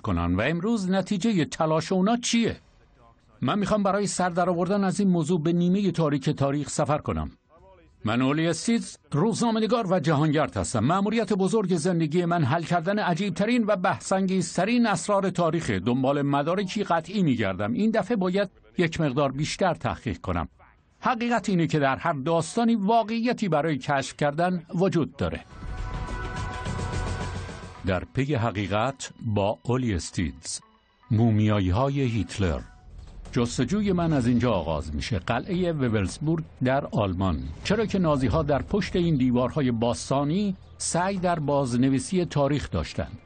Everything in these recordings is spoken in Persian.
کنن و امروز نتیجه تلاش اونا چیه؟ من میخوام برای سر در آوردن از این موضوع به نیمه تاریک تاریخ سفر کنم. من اولی استیدز، روزنامه‌نگار و جهانگرد هستم. مأموریت بزرگ زندگی من حل کردن عجیبترین و بحث‌انگیزترین اسرار تاریخ. دنبال مدارکی قطعی میگردم. این دفعه باید یک مقدار بیشتر تحقیق کنم. حقیقت اینه که در هر داستانی واقعیتی برای کشف کردن وجود داره. در پی حقیقت با اولی استیدز، مومیایی‌های هیتلر. جستجوی من از اینجا آغاز میشه. قلعه وولسبورگ در آلمان. چرا که نازی‌ها در پشت این دیوارهای باستانی سعی در بازنویسی تاریخ داشتند.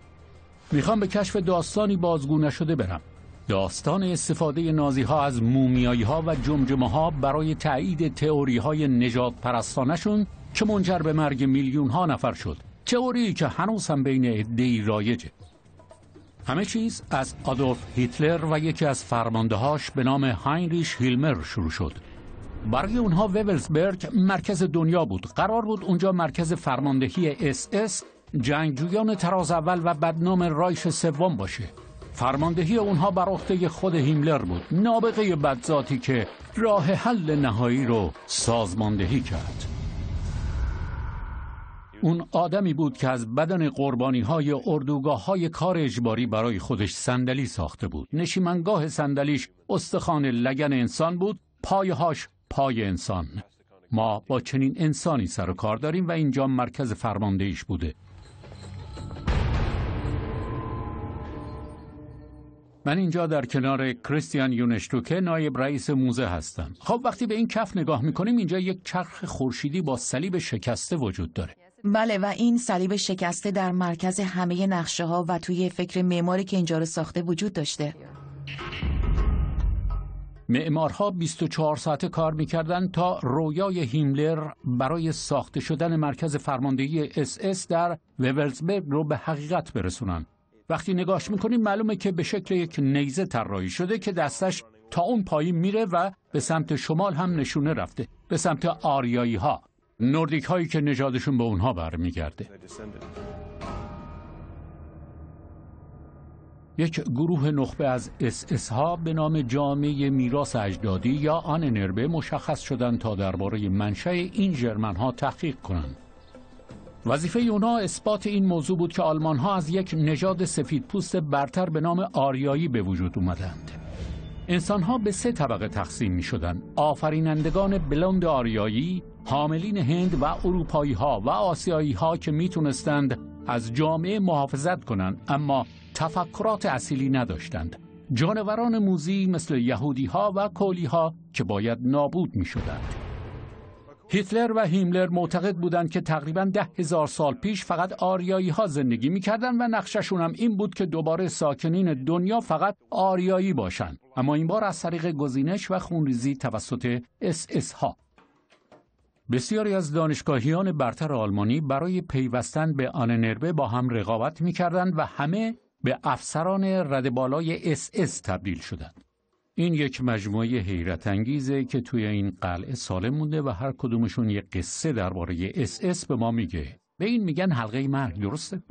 میخوام به کشف داستانی بازگو نشده برم. داستان استفاده نازی‌ها از مومیایی‌ها و جمجمه‌ها برای تایید تئوری‌های نژاد پرستانشون که منجر به مرگ میلیون‌ها نفر شد. تئوری که هنوز هم بین عده‌ای رایجه. همه چیز از آدولف هیتلر و یکی از فرماندهاش به نام هاینریش هیلمر شروع شد. برای اونها وولسبرگ مرکز دنیا بود. قرار بود اونجا مرکز فرماندهی SS، جنگجویان تراز اول و بدنام رایش سوم باشه. فرماندهی اونها بر عهده خود هیملر بود، نابغه بدذاتی که راه حل نهایی رو سازماندهی کرد. اون آدمی بود که از بدن قربانی‌های اردوگاه‌های کار اجباری برای خودش صندلی ساخته بود. نشیمنگاه صندلیش استخوان لگن انسان بود، پایه‌هاش پای انسان. ما با چنین انسانی سر و کار داریم و اینجا مرکز فرماندهیش بوده. من اینجا در کنار کریستیان یونشتوکه نایب رئیس موزه هستم. خب وقتی به این کف نگاه می‌کنیم اینجا یک چرخ خورشیدی با صلیب شکسته وجود داره. بله، و این صلیب شکسته در مرکز همه نقشه ها و توی فکر معماری که اینجا رو ساخته وجود داشته. معمارها 24 ساعته کار میکردن تا رویای هیملر برای ساخته شدن مرکز فرماندهی SS در وولسبرگ رو به حقیقت برسونن. وقتی نگاش میکنیم معلومه که به شکل یک نیزه طراحی شده که دستش تا اون پایین میره و به سمت شمال هم نشونه رفته، به سمت آریایی ها، نوردیک هایی که نژادشون به اونها برمیگرده. یک گروه نخبه از SS ها به نام جامعه میراث اجدادی یا آننربه مشخص شدند تا درباره منشأ این ژرمن ها تحقیق کنند. وظیفه اونا اثبات این موضوع بود که آلمان ها از یک نژاد سفیدپوست برتر به نام آریایی به وجود اومدند. انسان ها به 3 طبقه تقسیم می شدند: آفرینندگان بلوند آریایی، حاملین هند و اروپایی ها و آسیایی ها که می تونستند از جامعه محافظت کنند اما تفکرات اصیلی نداشتند، جانوران موذی مثل یهودی ها و کولی ها که باید نابود می شدند. هیتلر و هیملر معتقد بودند که تقریباً 10,000 سال پیش فقط آریایی ها زندگی می کردند و نقششون هم این بود که دوباره ساکنین دنیا فقط آریایی باشند، اما این بار از طریق گزینش و خونریزی توسط SS ها. بسیاری از دانشگاهیان برتر آلمانی برای پیوستن به آننربه با هم رقابت می کردند و همه به افسران رده بالای SS تبدیل شدند. این یک مجموعه حیرت انگیزه که توی این قلعه سالم مونده و هر کدومشون یک قصه درباره SS به ما میگه. به این میگن حلقه مرگ، درسته؟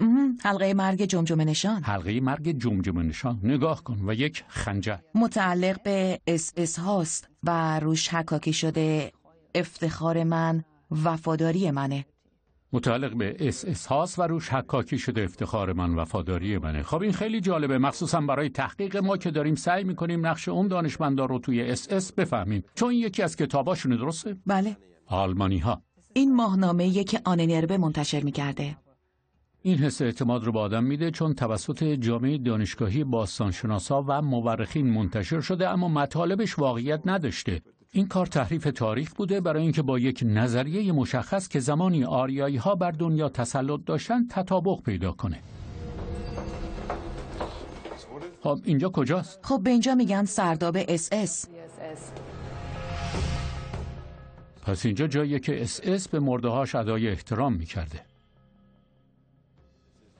حلقه مرگ جمجمه نشان. حلقه مرگ جمجمه نشان. نگاه کن، و یک خنجر متعلق به SS هاست و روش حکاکی شده افتخار من، وفاداری منه. متعلق به SS هاست و روش حکاکی شده افتخار من، وفاداری منه. خب این خیلی جالبه، مخصوصا برای تحقیق ما که داریم سعی میکنیم نقش اون دانشمندا رو توی SS بفهمیم، چون یکی از کتاباشونه، درسته؟ بله. آلمانی ها. این ماهنامه‌ای که آننربه منتشر میکرده. این حس اعتماد رو به آدم میده چون توسط جامعه دانشگاهی باستانشناسا و مورخین منتشر شده اما مطالبش واقعیت نداشته. این کار تحریف تاریخ بوده برای اینکه با یک نظریه مشخص که زمانی آریایی ها بر دنیا تسلط داشتن تطابق پیدا کنه. خب اینجا کجاست؟ خب به اینجا میگن سرداب SS. پس اینجا جاییه که SS به مرده‌هاش ادای احترام میکرده.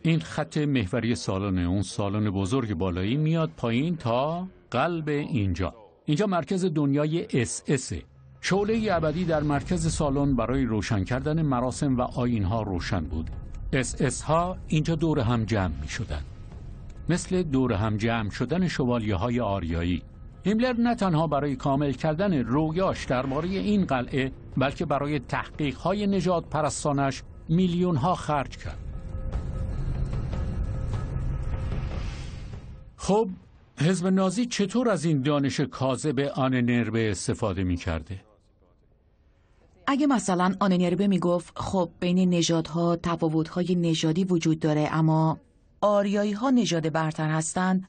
این خط محوری سالن، اون سالن بزرگ بالایی میاد پایین تا قلب اینجا. اینجا مرکز دنیای SS. شعله ابدی در مرکز سالن برای روشن کردن مراسم و آیین‌ها روشن بود. SS ها اینجا دور هم جمع می شدن. مثل دور هم جمع شدن شوالیه‌های آریایی. هیملر نه تنها برای کامل کردن رویاش درباره این قلعه، بلکه برای تحقیق‌های نژاد پرستانش میلیون‌ها خرج کرد. خب حزب نازی چطور از این دانش کاذب آننربه استفاده می‌کرده؟ اگه مثلا آننربه میگفت خب بین نژادها تفاوت‌های نژادی وجود داره اما آریایی‌ها نژاد برتر هستن،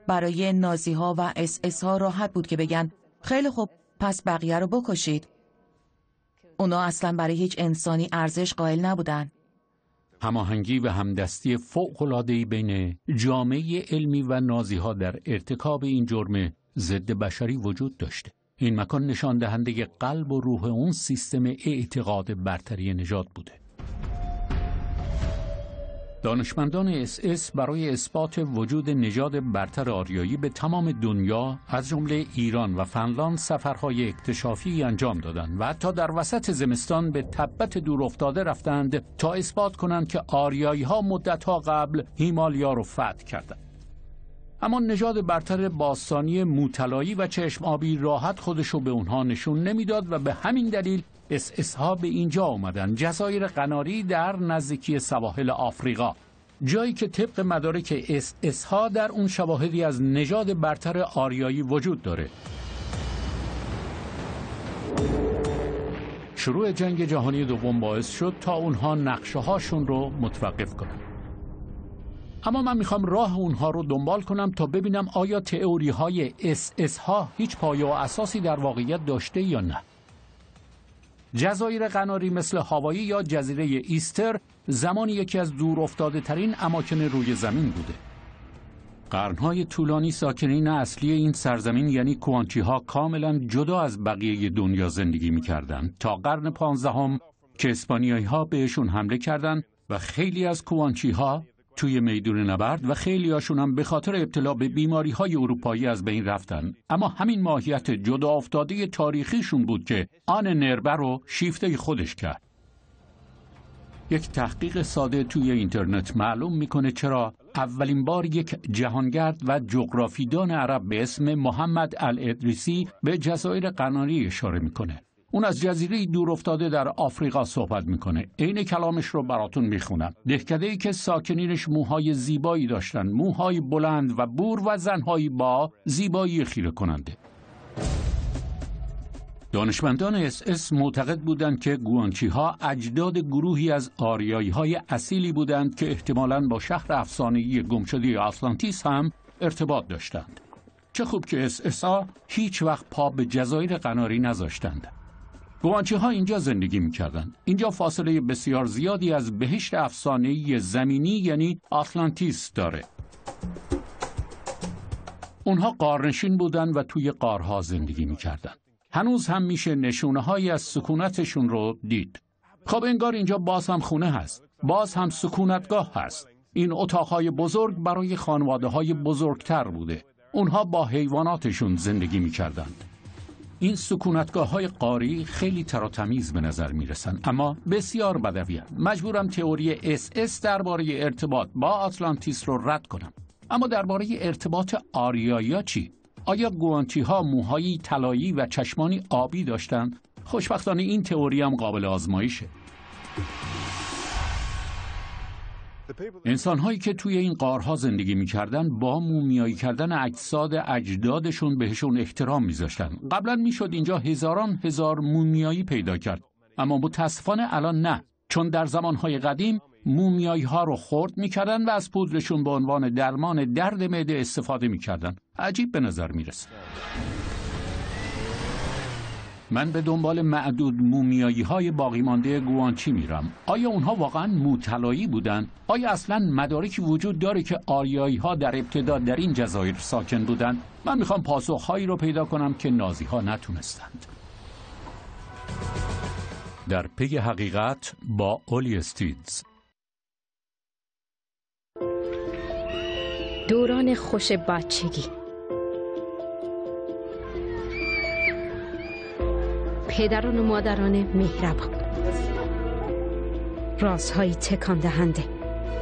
برای نازی‌ها و SS ها راحت بود که بگن خیلی خوب پس بقیه رو بکشید. اونا اصلا برای هیچ انسانی ارزش قائل نبودن. هماهنگی و همدستی فوق‌العاده‌ای بین جامعه علمی و نازی‌ها در ارتکاب این جرم ضد بشری وجود داشته. این مکان نشان دهنده قلب و روح اون سیستم اعتقاد برتری نژاد بوده. دانشمندان SS برای اثبات وجود نژاد برتر آریایی به تمام دنیا از جمله ایران و فنلاند سفرهای اکتشافی انجام دادند و حتی در وسط زمستان به تبت دورافتاده رفتند تا اثبات کنند که آریایی‌ها مدت‌ها قبل هیمالیا رو فتح کردند. اما نژاد برتر باستانی موطلایی و چشم آبی راحت خودشو به اونها نشون نمیداد و به همین دلیل SS ها به اینجا آمدن، جزایر قناری در نزدیکی سواحل آفریقا، جایی که طبق مدارک SS ها در اون شواهدی از نژاد برتر آریایی وجود داره. شروع جنگ جهانی دوم باعث شد تا اونها نقشه هاشون رو متوقف کنن. اما من میخوام راه اونها رو دنبال کنم تا ببینم آیا تئوری های SS ها هیچ پایه و اساسی در واقعیت داشته یا نه. جزایر قناری مثل هاوایی یا جزیره ایستر زمانی یکی از دور افتاده ترین اماکن روی زمین بوده. قرنهای طولانی ساکنین اصلی این سرزمین یعنی کوانچی ها کاملا جدا از بقیه دنیا زندگی می‌کردند تا قرن 15 که اسپانیایی ها بهشون حمله کردند و خیلی از کوانچی ها توی میدون نبرد و خیلی هاشون هم به خاطر ابتلا به بیماری های اروپایی از بین رفتن. اما همین ماهیت جدا افتاده تاریخیشون بود که آننربه رو شیفته خودش کرد. یک تحقیق ساده توی اینترنت معلوم میکنه چرا اولین بار یک جهانگرد و جغرافیدان عرب به اسم محمد الادریسی به جزایر قناری اشاره میکنه. اون از جزیره دور افتاده در آفریقا صحبت میکنه. عین کلامش رو براتون میخونم. دهکده‌ای که ساکنینش موهای زیبایی داشتن، موهای بلند و بور و زنهایی با زیبایی خیره کننده. دانشمندان SS معتقد بودند که گوانچی ها اجداد گروهی از آریایی های اصیلی بودند که احتمالاً با شهر افسانه‌ای گمشده آتلانتیس هم ارتباط داشتند. چه خوب که SS ها هیچ وقت پا به جزایر قناری نذاشتند. گوانچی ها اینجا زندگی می‌کردند. اینجا فاصله بسیار زیادی از بهشت افسانه‌ای زمینی یعنی آتلانتیس داره. اونها غارنشین بودند و توی غارها زندگی می‌کردند. هنوز هم میشه نشونه‌هایی از سکونتشون رو دید. خب انگار اینجا باز هم خونه هست. باز هم سکونتگاه هست. این اتاقهای بزرگ برای خانواده‌های بزرگتر بوده. اونها با حیواناتشون زندگی می‌کردند. این سکونتگاه‌های غاری خیلی تر و تمیز به نظر میرسن اما بسیار بدوی‌اند. مجبورم تئوری SS درباره ارتباط با آتلانتیس رو رد کنم. اما درباره ارتباط آریایی‌ها چی؟ آیا گوانچی‌ها موهایی طلایی و چشمانی آبی داشتند؟ خوشبختانه این تئوری هم قابل آزمایشه. انسان‌هایی که توی این غارها زندگی می‌کردن با مومیایی کردن اجساد اجدادشون بهشون احترام می‌ذاشتن. قبلا میشد اینجا هزاران هزار مومیایی پیدا کرد اما متاسفانه الان نه، چون در زمانهای قدیم مومیایی ها رو خرد می‌کردن و از پودرشون به عنوان درمان درد معده استفاده می‌کردن. عجیب به نظر میرسه. من به دنبال معدود مومیایی های باقی مانده گوانچی میرم. آیا اونها واقعا موطلایی بودن؟ آیا اصلا مدارکی وجود داره که آریایی ها در ابتدا در این جزایر ساکن بودن؟ من میخوام پاسخهایی رو پیدا کنم که نازی ها نتونستند. در پی حقیقت با اولی استیدز. دوران خوش بچگی، پدران و مادران مهربان، رازهای تکان دهنده.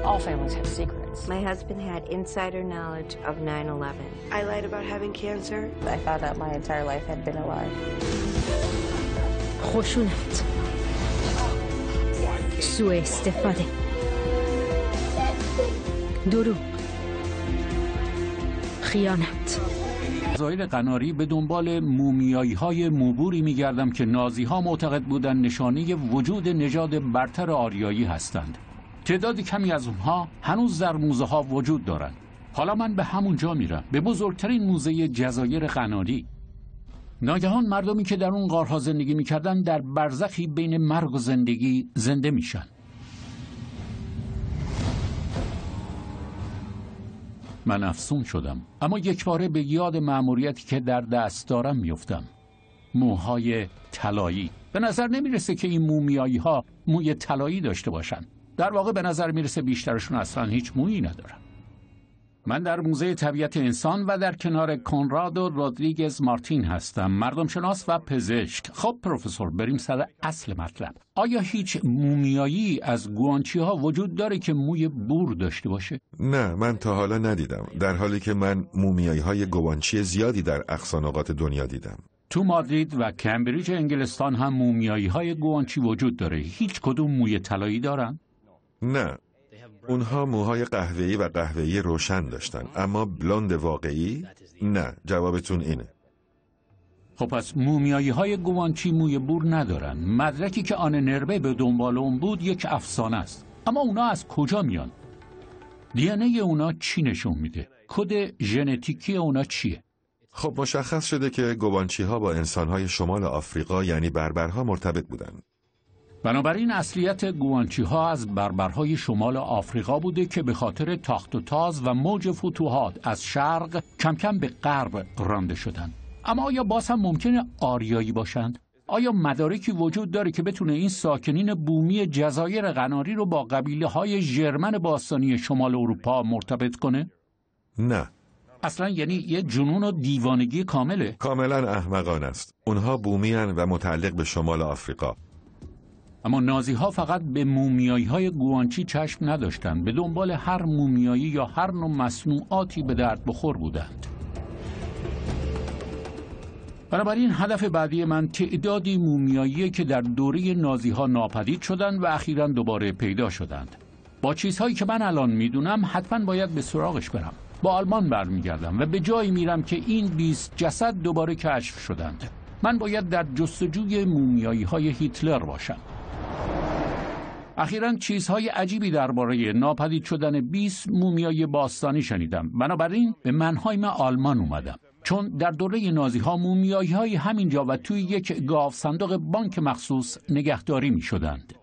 All families have secrets. My husband had insider knowledge of 9/11. I lied about having cancer. I found out my entire life had been a lie. خشونت، سوء استفاده، دروغ، خیانت. فضایل قناری به دنبال مومیایی‌های موبوری می‌گردم که نازی‌ها معتقد بودند نشانه وجود نژاد برتر آریایی هستند. تعداد کمی از اونها هنوز در موزه‌ها وجود دارند. حالا من به همون جا میرم، به بزرگترین موزه جزایر قناری. ناگهان مردمی که در اون غارها زندگی می‌کردند در برزخی بین مرگ و زندگی زنده میشن. من افسون شدم، اما یک باره به یاد مأموریتی که در دست دارم میفتم. موهای طلایی. به نظر نمیرسه که این مومیایی‌ها موی طلایی داشته باشن. در واقع به نظر میرسه بیشترشون اصلا هیچ مویی ندارن. من در موزه طبیعت انسان و در کنار کنرادو رودریگز مارتین هستم، مردم شناس و پزشک. خب پروفسور، بریم سر اصل مطلب. آیا هیچ مومیایی از گوانچی ها وجود داره که موی بور داشته باشه؟ نه، من تا حالا ندیدم، در حالی که من مومیایی های گوانچی زیادی در اقصا نقاط دنیا دیدم. تو مادرید و کمبریج انگلستان هم مومیایی های گوانچی وجود داره. هیچ کدوم موی طلایی دارن؟ نه، اونها موهای قهوه‌ای و قهوه‌ای روشن داشتن، اما بلوند واقعی؟ نه. جوابتون اینه. خب پس مومیایی های گوانچی موی بور ندارن. مدرکی که آن نربه به دنبال اون بود یک افسانه است. اما اونا از کجا میان؟ دی ان ای اونا چی نشون میده؟ کد ژنتیکی اونا چیه؟ خب مشخص شده که گوانچی ها با انسان‌های شمال آفریقا یعنی بربرها مرتبط بودن. بنابراین اصلیت گوانچی ها از بربرهای شمال آفریقا بوده که به خاطر تاخت و تاز و موج فتوحات از شرق کم کم به غرب رانده شدند. اما آیا باز هم ممکنه آریایی باشند؟ آیا مدارکی وجود داره که بتونه این ساکنین بومی جزایر قناری رو با قبیله های ژرمن باستانی شمال اروپا مرتبط کنه؟ نه. اصلا یعنی یه جنون و دیوانگی کامله؟ کاملا احمقانه است. اونها بومی هن و متعلق به شمال آفریقا. اما نازی‌ها فقط به مومیایی‌های گوانچی چشم نداشتند، به دنبال هر مومیایی یا هر نوع مصنوعاتی به درد بخور بودند. بنابراین هدف بعدی من تعدادی مومیایی که در دوره نازی‌ها ناپدید شدند و اخیراً دوباره پیدا شدند. با چیزهایی که من الان میدونم حتما باید به سراغش برم. با آلمان برمیگردم و به جایی میرم که این 20 جسد دوباره کشف شدند. من باید در جستجوی مومیایی‌های هیتلر باشم. اخیراً چیزهای عجیبی درباره ناپدید شدن 20 مومیای باستانی شنیدم. بنابراین به منهایم آلمان اومدم، چون در دوره نازی‌ها مومیایی‌های همینجا و توی یک گاو صندوق بانک مخصوص نگهداری می‌شدند.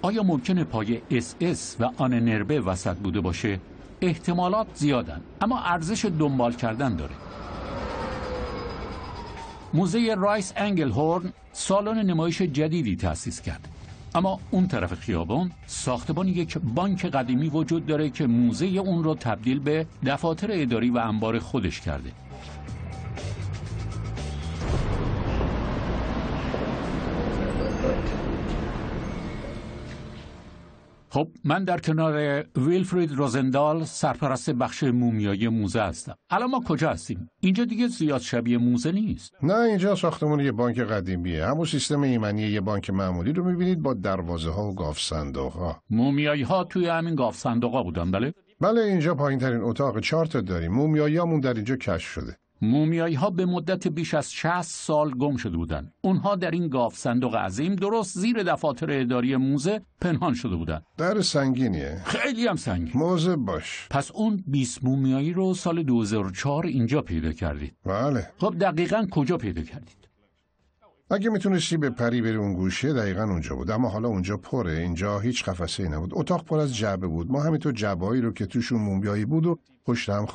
آیا ممکنه پای SS و آن نربه وسط بوده باشه؟ احتمالات زیادن، اما ارزش دنبال کردن داره. موزه رایس انگلهورن سالن نمایش جدیدی تأسیس کرد. اما اون طرف خیابان ساختمان یک بانک قدیمی وجود داره که موزه اون رو تبدیل به دفاتر اداری و انبار خودش کرده. خب من در کنار ویلفرید روزندال، سرپرست بخش مومیایی موزه هستم. الان ما کجا هستیم؟ اینجا دیگه زیاد شبیه موزه نیست. نه، اینجا ساختمان یه بانک قدیمیه. همون سیستم ایمنی یه بانک معمولی رو می‌بینید با دروازه ها و گاف صندوق ها. مومیایی ها توی همین گاف صندوق ها بودن، بله؟ بله، اینجا پایین ترین اتاق 4 تا داریم. مومیایی همون در اینجا کشف شده. مومیایی ها به مدت بیش از 60 سال گم شده بودند. اونها در این گاف صندوق عظیم درست زیر دفاتر اداری موزه پنهان شده بودند. در سنگینیه. خیلی هم سنگین. مواظب باش. پس اون 20 مومیایی رو سال 2004 اینجا پیدا کردید. بله. خب دقیقاً کجا پیدا کردید؟ اگه میتونستی به پری بری اون گوشه، دقیقاً اونجا بود. اما حالا اونجا پره. اینجا هیچ قفسه‌ای نبود. اتاق پر از جعبه بود. ما همینطور جعبه‌ای رو که توشون مومیایی بود و پشت هم